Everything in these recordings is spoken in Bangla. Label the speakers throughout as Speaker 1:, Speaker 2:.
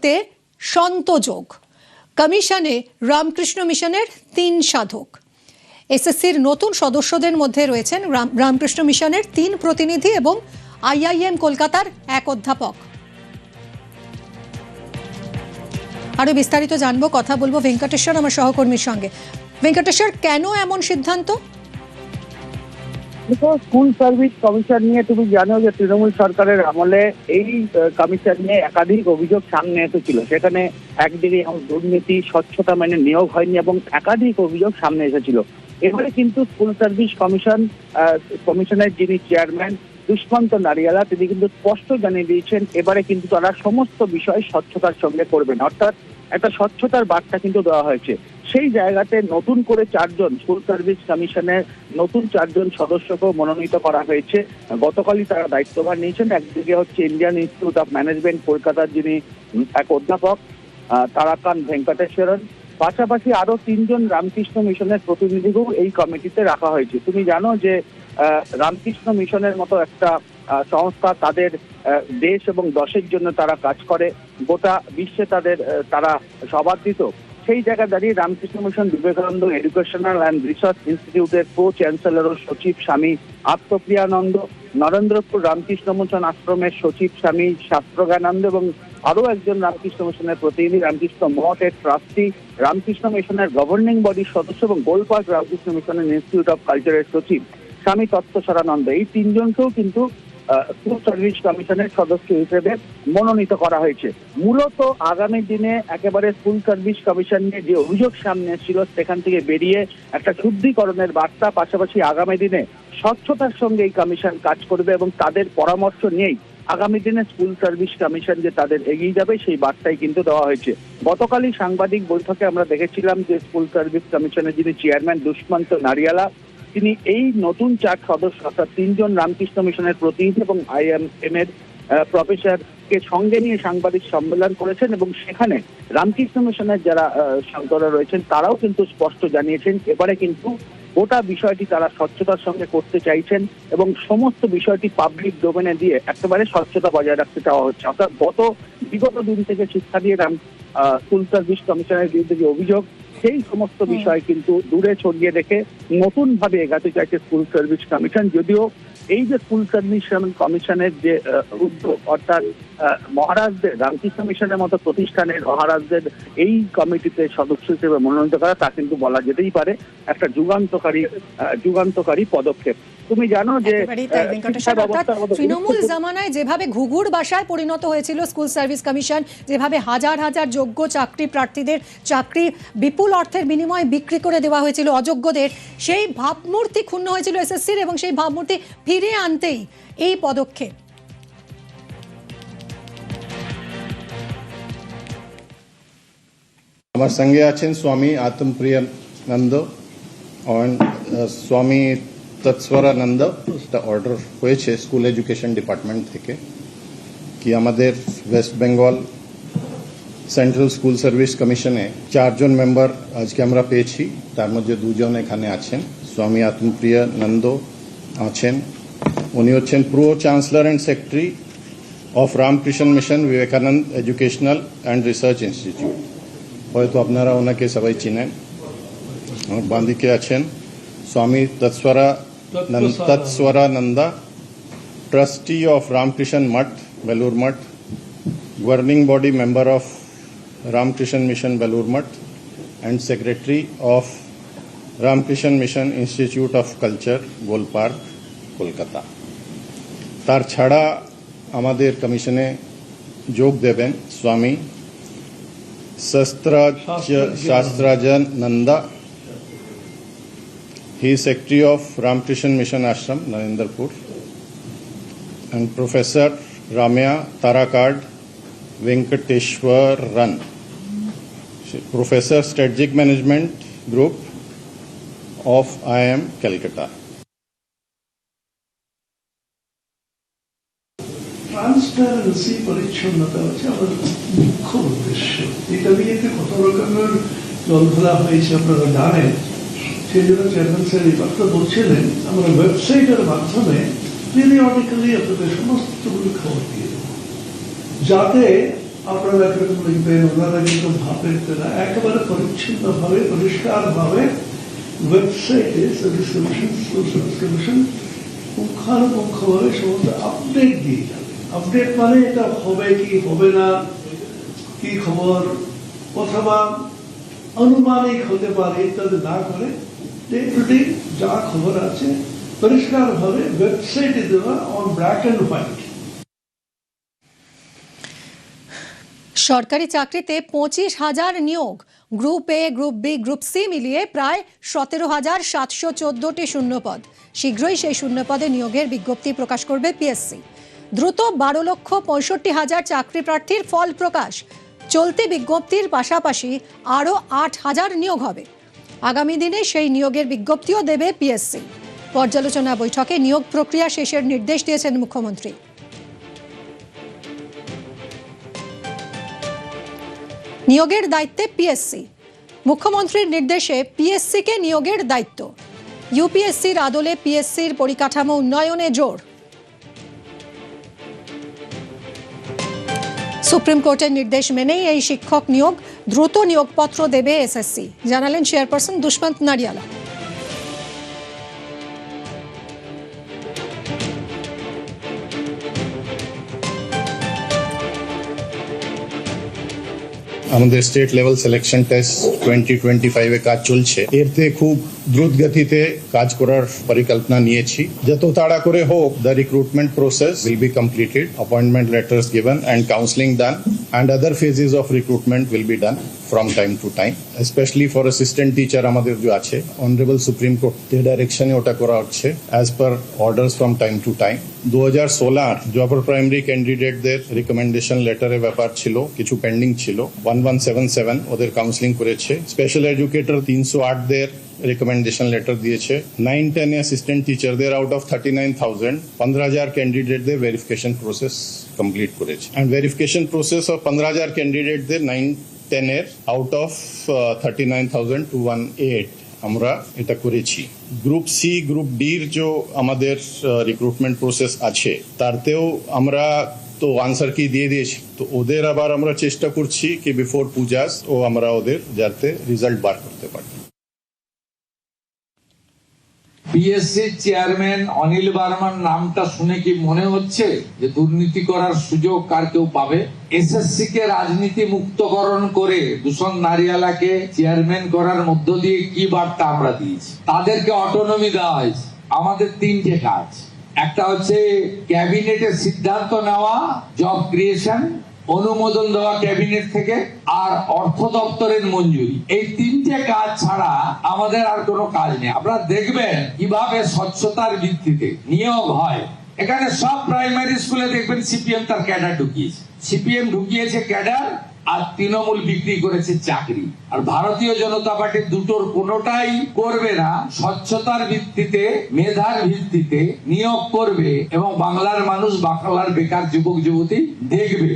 Speaker 1: হাতে সন্তযোগ। কমিশনে রামকৃষ্ণ মিশনের 3 সাধক। এসএসসির নতুন সদস্যদের মধ্যে রয়েছেন রামকৃষ্ণ মিশনের 3 প্রতিনিধি এবং আইআইএম কলকাতার 1 অধ্যাপক। আরো বিস্তারিত জানবো, কথা বলবো ভেঙ্কটেশ্বর আমার সহকর্মীর সঙ্গে। ভেঙ্কটেশ্বর, কেন এমন সিদ্ধান্ত?
Speaker 2: স্কুল সার্ভিস কমিশন নিয়ে তুমি জানো যে তৃণমূল সরকারের আমলে এই কমিশন নিয়ে একাধিক অভিযোগ সামনে এসেছিল। সেখানে একদিকে দুর্নীতি, স্বচ্ছতা মেনে নিয়োগ হয়নি এবং একাধিক অভিযোগ সামনে এসেছিল। এবারে কিন্তু স্কুল সার্ভিস কমিশনের যিনি চেয়ারম্যান দুষ্মন্ত নারিয়ালা, তিনি কিন্তু স্পষ্ট জানিয়ে দিয়েছেন এবারে কিন্তু তারা সমস্ত বিষয় স্বচ্ছতার সঙ্গে করবেন, অর্থাৎ একটা স্বচ্ছতার বার্তা কিন্তু দেওয়া হয়েছে। সেই জায়গাতে নতুন করে 4 জন স্কুল সার্ভিস কমিশনের নতুন 4 জন সদস্যকেও মনোনীত করা হয়েছে। গতকালই তারা দায়িত্বভার নিয়েছেন। একদিকে হচ্ছে ইন্ডিয়ান ইনস্টিটিউট অফ ম্যানেজমেন্ট কলকাতার যিনি 1 অধ্যাপক তারাকান্ত ভেঙ্কটেশ্বরন, পাশাপাশি আরো 3 জন রামকৃষ্ণ মিশনের প্রতিনিধিকেও এই কমিটিতে রাখা হয়েছে। তুমি জানো যে রামকৃষ্ণ মিশনের মতো একটা সংস্থা, তাদের দেশ এবং দশের জন্য তারা কাজ করে, গোটা বিশ্বে তারা সমাদৃত। সেই জায়গায় দাঁড়িয়ে Ramakrishna Mission Vivekananda Educational and research ইনস্টিটিউটের প্রো চ্যান্সেলর ও সচিব স্বামী আত্মপ্রিয়ানন্দ, নরেন্দ্রপুর রামকৃষ্ণ মিশন আশ্রমের সচিব স্বামী শাস্ত্রজ্ঞানন্দ এবং আরো একজন রামকৃষ্ণ মিশনের প্রতিনিধি, রামকৃষ্ণ মঠের ট্রাস্টি, রামকৃষ্ণ মিশনের গভর্নিং বডির সদস্য এবং গোলপার্ক রামকৃষ্ণ মিশনের ইনস্টিটিউট অফ কালচারের সচিব স্বামী তত্ত্বসারানন্দ, এই 3 জনকেও কিন্তু স্কুল সার্ভিস কমিশনের সদস্য হিসেবে মনোনীত করা হয়েছে। মূলত আগামী দিনে একেবারে স্কুল সার্ভিস কমিশন নিয়ে যে অভিযোগ সামনে ছিল সেখান থেকে বেরিয়ে একটা শুদ্ধিকরণের বার্তা, পাশাপাশি আগামী দিনে স্বচ্ছতার সঙ্গে এই কমিশন কাজ করবে এবং তাদের পরামর্শ নিয়েই আগামী দিনে স্কুল সার্ভিস কমিশন যে তাদের এগিয়ে যাবে সেই বার্তাই কিন্তু দেওয়া হয়েছে। গতকালই সাংবাদিক বৈঠকে আমরা দেখেছিলাম যে স্কুল সার্ভিস কমিশনের যিনি চেয়ারম্যান দুষ্মন্ত নারিয়ালা, তিনি এই নতুন 4 সদস্য অর্থাৎ 3 জন রামকৃষ্ণ মিশনের প্রতিনিধি এবং আইএমএম এর প্রফেসরকে সঙ্গে নিয়ে সাংবাদিক সম্মেলন করেছেন এবং সেখানে রামকৃষ্ণ মিশনের যারা সদস্যরা রয়েছেন তারাও কিন্তু স্পষ্ট জানিয়েছেন এবারে কিন্তু গোটা বিষয়টি তারা স্বচ্ছতার সঙ্গে করতে চাইছেন এবং সমস্ত বিষয়টি পাবলিক ডোমেনে দিয়ে একেবারে স্বচ্ছতা বজায় রাখতে চাওয়া হচ্ছে। অর্থাৎ বিগত দিন থেকে শিক্ষা দিয়ে স্কুল সার্ভিস কমিশনের বিরুদ্ধে যে অভিযোগ, সেই সমস্ত বিষয় কিন্তু দূরে ছড়িয়ে রেখে নতুন ভাবে এগাতে চাইছে স্কুল সার্ভিস কমিশন। যদিও এই যে স্কুল সার্ভিস কমিশনের যে উদ্যোগ, অর্থাৎ মহারাজদের রামকৃষ্ণ মিশনের মতো প্রতিষ্ঠানের মহারাজদের এই কমিটিতে সদস্য হিসেবে মনোনীত করা, তা কিন্তু বলা যেতেই পারে একটা যুগান্তকারী পদক্ষেপ। তুমি জানো যে
Speaker 1: তৃণমূল জামানায় যেভাবে ঘুঘুর বাসায় পরিণত হয়েছিল স্কুল সার্ভিস কমিশন, যেভাবে হাজার হাজার যোগ্য চাকরি প্রার্থীদের চাকরি বিপুল অর্থের বিনিময়ে বিক্রি করে দেওয়া হয়েছিল অযোগ্যদের, সেই ভাবমূর্তি ক্ষুণ্ণ হয়েছিল এসএসসির এবং সেই ভাবমূর্তি ফিরিয়ে আনতেই এই পদক্ষেপ।
Speaker 3: আমার সঙ্গে আছেন স্বামী আত্মপ্রিয়ানন্দ এবং স্বামী তৎস্বরানন্দ। একটা অর্ডার হয়েছে স্কুল এডুকেশন ডিপার্টমেন্ট থেকে কি আমাদের West Bengal central school service কমিশনে 4 জন মেম্বার আজকে আমরা পেয়েছি, তার মধ্যে 2 জন এখানে আছেন। স্বামী আত্মপ্রিয়ানন্দ আছেন, উনি হচ্ছেন pro chancellor and secretary of Ramakrishna Mission Vivekananda Educational and Research Institute, হয়তো আপনারা ওনাকে সবাই চিনেন। আর বাঁদিকে আছেন Swami Tatswarananda, trustee of Ramakrishna Math Belur Math, governing body member of Ramakrishna Mission Belur Math and secretary of Ramakrishna Mission Institute of Culture Golpark Kolkata. তার ছাড়া আমাদের কমিশনে যোগ দেবেন Swami Shastrajnananda, he is Secretary of Ramkrishna Mission Ashram, Narendrapur, and Professor Ramya Tarakard Venkateshwaran, Professor Strategic Management Group of IIM Calcutta.
Speaker 4: Transparency, পরিচ্ছন্নতা হচ্ছে আমাদের মুখ্য উদ্দেশ্য। এটা নিয়ে কত রকমের জলঘোলা হয়েছে আপনারা জানেন। সেই জন্য চেয়ারম্যান স্যার এই কথা বলছিলেন আমরা ওয়েবসাইটের মাধ্যমে পিরিয়ডিক্যালি আপনাদের সমস্তগুলো খবর দিয়ে দেবো, যাতে আপনারা কিরকম লিখবেন, ওনারা কিন্তু ভাবেন না, একেবারে পরিচ্ছন্নভাবে পরিষ্কারভাবে ওয়েবসাইটে service commission, school service commission পুঙ্খানুপুঙ্খভাবে সমস্ত আপডেট দিয়ে যাবে। আপডেট মানে এটা হবে কি হবে না, কি খবর, অথবা আনুমানিক হতে পারে ইত্যাদি না করে ডে টু ডে যা খবর আছে পরিষ্কারভাবে ওয়েবসাইটে দেওয়া অন ব্ল্যাক অ্যান্ড হোয়াইট।
Speaker 1: সরকারি চাকরিতে 25,000 নিয়োগ, group A, group B, group C মিলিয়ে প্রায় 17,714টি শূন্যপদ। শীঘ্রই সেই শূন্যপদে নিয়োগের বিজ্ঞপ্তি প্রকাশ করবে পিএসসি। দ্রুত 12,65,000 চাকরি প্রার্থীর ফল প্রকাশ। চলতি বিজ্ঞপ্তির পাশাপাশি আরও 8,000 নিয়োগ হবে। আগামী দিনে সেই নিয়োগের বিজ্ঞপ্তিও দেবে পিএসসি। পর্যালোচনা বৈঠকে নিয়োগ প্রক্রিয়া শেষের নির্দেশ দিয়েছেন মুখ্যমন্ত্রী। নিয়োগের দায়িত্বে পিএসসি। মুখ্যমন্ত্রীর নির্দেশে পিএসসিকে নিয়োগের দায়িত্ব। ইউপিএসসির আদলে পিএসসির পরিকাঠামো উন্নয়নে জোর। সুপ্রিম কোর্টের নির্দেশ মেনেই এই শিক্ষক নিয়োগ। দ্রুত নিয়োগপত্র দেবে এসএসসি, জানালেন চেয়ারপারসন দুষ্মন্ত নারিয়ালা।
Speaker 3: আমাদের স্টেট লেভেল সিলেকশন টেস্ট 2025 এ কাজ চলছে। এতে খুব দ্রুত গতিতে কাজ করার পরিকল্পনা নিয়েছি। যত তাড়া করে হোক, the recruitment process will be completed, appointment letters given and counselling done, and other phases of recruitment will be done from time to time, especially for assistant teacher আমাদের যে আছে, অনারেবল সুপ্রিম কোর্ট এর ডাইরেকশনে ওটা করা হচ্ছে as per orders from time to time। 2016 যে আপার প্রাইমারি ক্যান্ডিডেটদের রিকমেন্ডেশন লেটারের ব্যাপার ছিল, কিছু পেন্ডিং ছিল, 1177 ওদের কাউন্সেলিং করেছে। স্পেশাল এডুকেটর 308 দের রিকমেন্ডেশন লেটার দিয়েছে। 9-10 অ্যাসিস্ট্যান্ট টিচারদের আউট অফ 39,000 15,000 ক্যান্ডিডেটদের ভেরিফিকেশন প্রসেস কমপ্লিট করেছে। অ্যান্ড ভেরিফিকেশন প্রসেস অফ 15,000 ক্যান্ডিডেটদের 9-10 এর আউট অফ 39,218 আমরা এটা করেছি। গ্রুপ সি, গ্রুপ ডির যে আমাদের রিক্রুটমেন্ট প্রসেস আছে, তারতেও আমরা তো আনসার কি দিয়ে দিয়েছি। তো ওদের আবার আমরা চেষ্টা করছি কি বিফোর পূজাস ও আমরা ওদের যাতে রেজাল্ট বার করতে পারি।
Speaker 5: পিএসসি চেয়ারম্যান অনিল বার্মার নামটা শুনে কি মনে হচ্ছে যে দুর্নীতি করার সুযোগ কার কেউ পাবে? এসএসসি কে রাজনীতি মুক্তকরণ করে দুষ্মন্ত নারিয়ালাকে চেয়ারম্যান করার মধ্য দিয়ে কি বার্তা আমরা দিয়েছি? তাদেরকে অটোনমি দেওয়া হয়েছে। আমাদের তিনটে কাজ, একটা হচ্ছে ক্যাবিনেটের সিদ্ধান্ত নেওয়া, জব ক্রিয়েশন, অনুমোদন দেওয়া ক্যাবিনেট থেকে, আর অর্থ দপ্তরের মঞ্জুরি। এই তিনটে কাজ ছাড়া আমাদের আর কোনো কাজ নেই। আপনারা দেখবেন কিভাবে স্বচ্ছতার ভিত্তিতে নিয়োগ হয়। এখানে সব প্রাইমারি স্কুলে দেখবেন সিপিএম তার ক্যাডার ঢুকিয়েছে, সিপিএম ঢুকিয়েছে ক্যাডার, আর তৃণমূল বিক্রি করেছে চাকরি। আর ভারতীয় জনতা পার্টি দুটোর কোনোটাই করবে না। স্বচ্ছতার ভিত্তিতে, মেধার ভিত্তিতে নিয়োগ করবে এবং বাংলার মানুষ, বাংলার বেকার যুবক যুবতী দেখবে।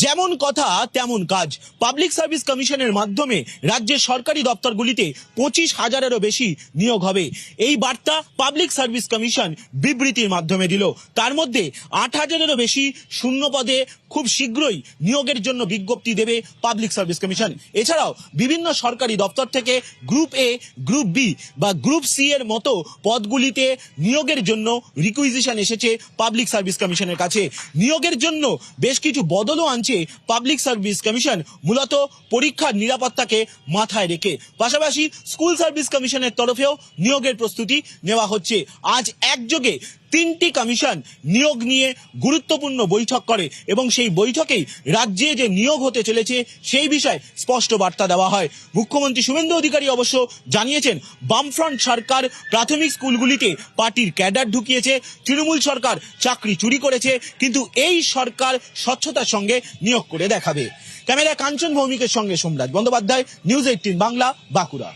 Speaker 6: যেমন কথা তেমন কাজ। পাবলিক সার্ভিস কমিশনের মাধ্যমে রাজ্যের সরকারি দপ্তরগুলিতে 25,000-এরও বেশি নিয়োগ হবে। এই বার্তা পাবলিক সার্ভিস কমিশন বিবৃতির মাধ্যমে দিল। তার মধ্যে 8,000-এরও বেশি শূন্য পদে খুব শীঘ্রই নিয়োগের জন্য বিজ্ঞপ্তি দেবে পাবলিক সার্ভিস কমিশন। এছাড়াও বিভিন্ন সরকারি দপ্তর থেকে গ্রুপ এ, গ্রুপ বি বা গ্রুপ সি এর মতো পদগুলিতে নিয়োগের জন্য রিকুইজিশন এসেছে পাবলিক সার্ভিস কমিশনের কাছে। নিয়োগের জন্য বেশ কিছু বদলও আনছে পাবলিক সার্ভিস কমিশন, মূলত পরীক্ষার নিরাপত্তাকে মাথায় রেখে। পাশাপাশি স্কুল সার্ভিস কমিশনের তরফেও নিয়োগের প্রস্তুতি নেওয়া হচ্ছে। আজ একযোগে 3টি কমিশন নিয়োগ নিয়ে গুরুত্বপূর্ণ বৈঠক করে এবং সেই বৈঠকেই রাজ্যে যে নিয়োগ হতে চলেছে সেই বিষয়ে স্পষ্ট বার্তা দেওয়া হয়। মুখ্যমন্ত্রী শুভেন্দু অধিকারী অবশ্য জানিয়েছেন, বামফ্রন্ট সরকার প্রাথমিক স্কুলগুলিতে পার্টির ক্যাডার ঢুকিয়েছে, তৃণমূল সরকার চাকরি চুরি করেছে, কিন্তু এই সরকার স্বচ্ছতার সঙ্গে নিয়োগ করে দেখাবে। ক্যামেরা কাঞ্চন ভৌমিকের সঙ্গে সোমরাজ বন্দ্যোপাধ্যায়, নিউজ 18 বাংলা, বাঁকুড়া।